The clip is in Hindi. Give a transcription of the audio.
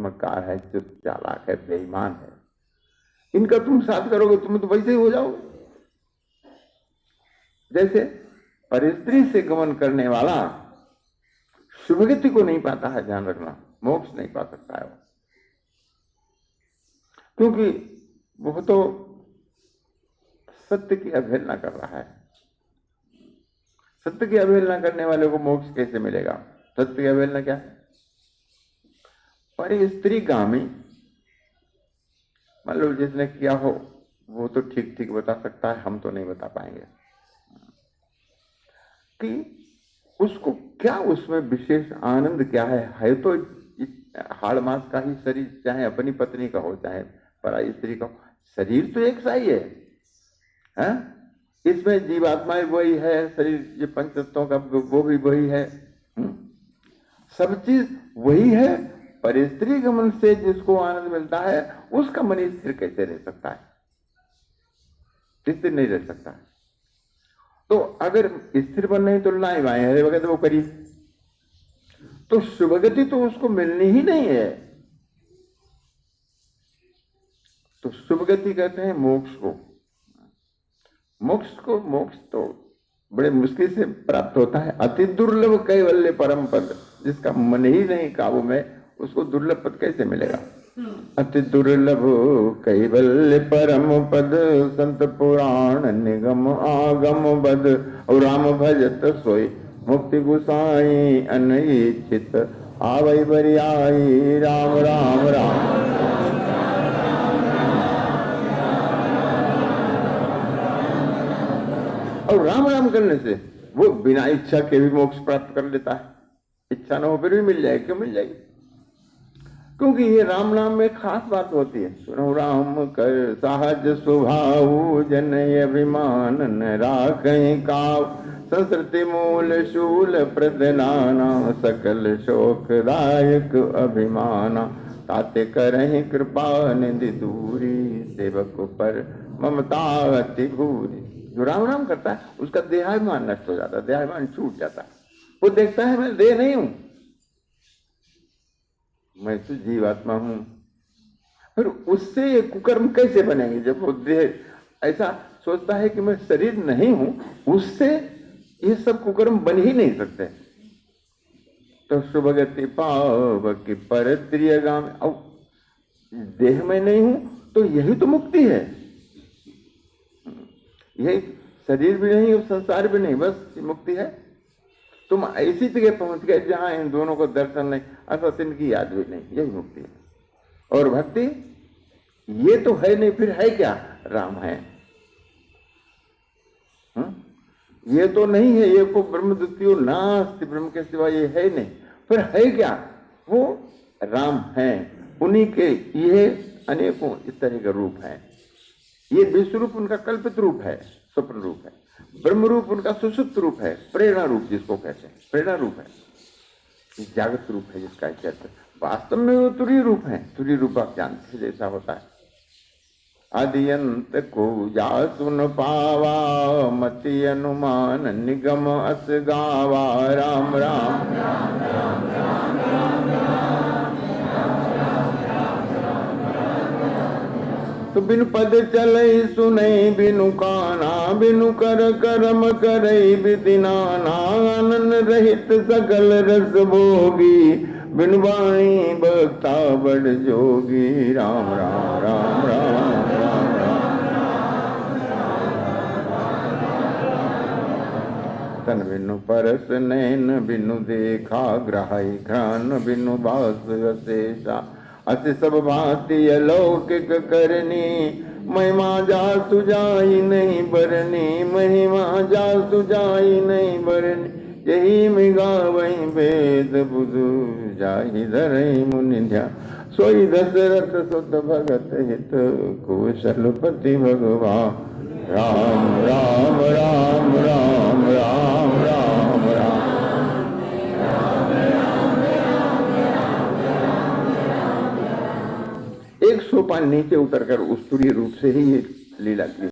चमत्कार है, चुस्त चालाक है, बेईमान है, इनका तुम साथ करोगे तुम तो वैसे ही हो जाओगे। जैसे परिस्त्री से गमन करने वाला शुभगति को नहीं पाता है, ध्यान रखना, मोक्ष नहीं पा सकता है वो, क्योंकि वो तो सत्य की अवहेलना कर रहा है। सत्य की अवहेलना करने वाले को मोक्ष कैसे मिलेगा? सत्य की अवहेलना क्या है? पर स्त्री गामी, मान लो जिसने किया हो वो तो ठीक ठीक बता सकता है, हम तो नहीं बता पाएंगे कि उसको क्या उसमें विशेष आनंद क्या है तो हाड़ मास का ही शरीर, चाहे अपनी पत्नी का हो चाहे पराई स्त्री का हो, शरीर तो एक सा ही है? इसमें जीवात्मा वही है, शरीर ये पंच तत्वों का वो भी वही है, सब चीज वही है। पर स्त्री गमन से जिसको आनंद मिलता है उसका मन स्थिर कैसे रह सकता है? स्थिर नहीं रह सकता। तो अगर स्थिर बन नहीं तो लाए बाएं हरे वगैरह वो करी, तो शुभगति तो उसको मिलनी ही नहीं है। तो शुभगति कहते हैं मोक्ष को। मोक्ष तो बड़े मुश्किल से प्राप्त होता है। अति दुर्लभ कैवल्य परम पद, जिसका मन ही नहीं काबू में, उसको दुर्लभ पद कैसे मिलेगा? अति दुर्लभ कैवल्य परम पद, संत पुराण निगम आगम बद, और राम भजत सोई मुक्ति गुसाई, अनइच्छित आवै बरियाई, राम राम राम। और राम राम करने से वो बिना इच्छा के भी मोक्ष प्राप्त कर लेता है। इच्छा न हो फिर भी मिल जाएगी। क्यों मिल जाएगी? क्योंकि ये राम नाम में खास बात होती है। सुनो राम कर सहज स्वभाव, जन अभिमान न राखहि काव, संस्कृति मूल शूल प्रदनाना, सकल शोकदायक अभिमाना, ताते करहि कृपा निधि दूरी, सेवक पर ममता अति भूरी। जो राम राम करता है उसका देहाभिमान नष्ट हो जाता है, देहाभिमान छूट जाता है। वो देखता है मैं देह नहीं हूं, मैं तो जीवात्मा हूं। फिर उससे ये कुकर्म कैसे बनेंगे? जब वो देह ऐसा सोचता है कि मैं शरीर नहीं हूं, उससे ये सब कुकर्म बन ही नहीं सकते। तो शुभगति पावक पर त्रियगाम, अब देह में नहीं हूं तो यही तो मुक्ति है। यही शरीर भी नहीं और संसार भी नहीं, बस मुक्ति है। तुम ऐसी जगह पहुंच गए जहां इन दोनों को दर्शन नहीं अथवा इनकी याद भी नहीं, यही मुक्ति है। और भक्ति ये तो है नहीं, फिर है क्या? राम है। ये तो नहीं है, ये को ब्रह्म द्वितीयो नास्ति, ब्रह्म के सिवा ये है नहीं, फिर है क्या? वो राम है। उन्हीं के ये अनेकों इस तरह के रूप हैं। ये विश्व रूप उनका कल्पित रूप है, स्वप्न रूप है। ब्रह्म रूप उनका सुषुप्त रूप है, प्रेरणा रूप जिसको कहते हैं, प्रेरणा रूप है। जागृत रूप है जिसका कहते हैं। वास्तव में वो तुरीय रूप है। तुरीय रूप आप जानते हैं जैसा होता है। आदियंत को जा सुन पावा, मति अनुमान निगम अस गावा, राम राम राम राम राम राम राम। तो बिनु पद चलई सुनई, बिनु काना बिनु कर कर्म करई विदिनाना, आनंद रहित सकल रस भोगी, बिनु वाणी बक्ता बड़ जोगी, राम राम राम राम राम राम। तन बिनु परस नैन बिनु देखा, ग्राही घ्राण बिनु बास अशेषा, अति सब भांति अलौकिक करनी, महिमा जा सुजाई नहीं बरनी, महिमा जा सुजाई नहीं बरनी, यही मिगा वही वेद बुधु, जाहि धरई मुनि ध्यान, सोई दशरथ सुत भगत हित, कुशलपति भगवान, राम राम राम राम राम राम राम। एक सोपान नीचे उतरकर उस तुरीय रूप से ही ये लीला की।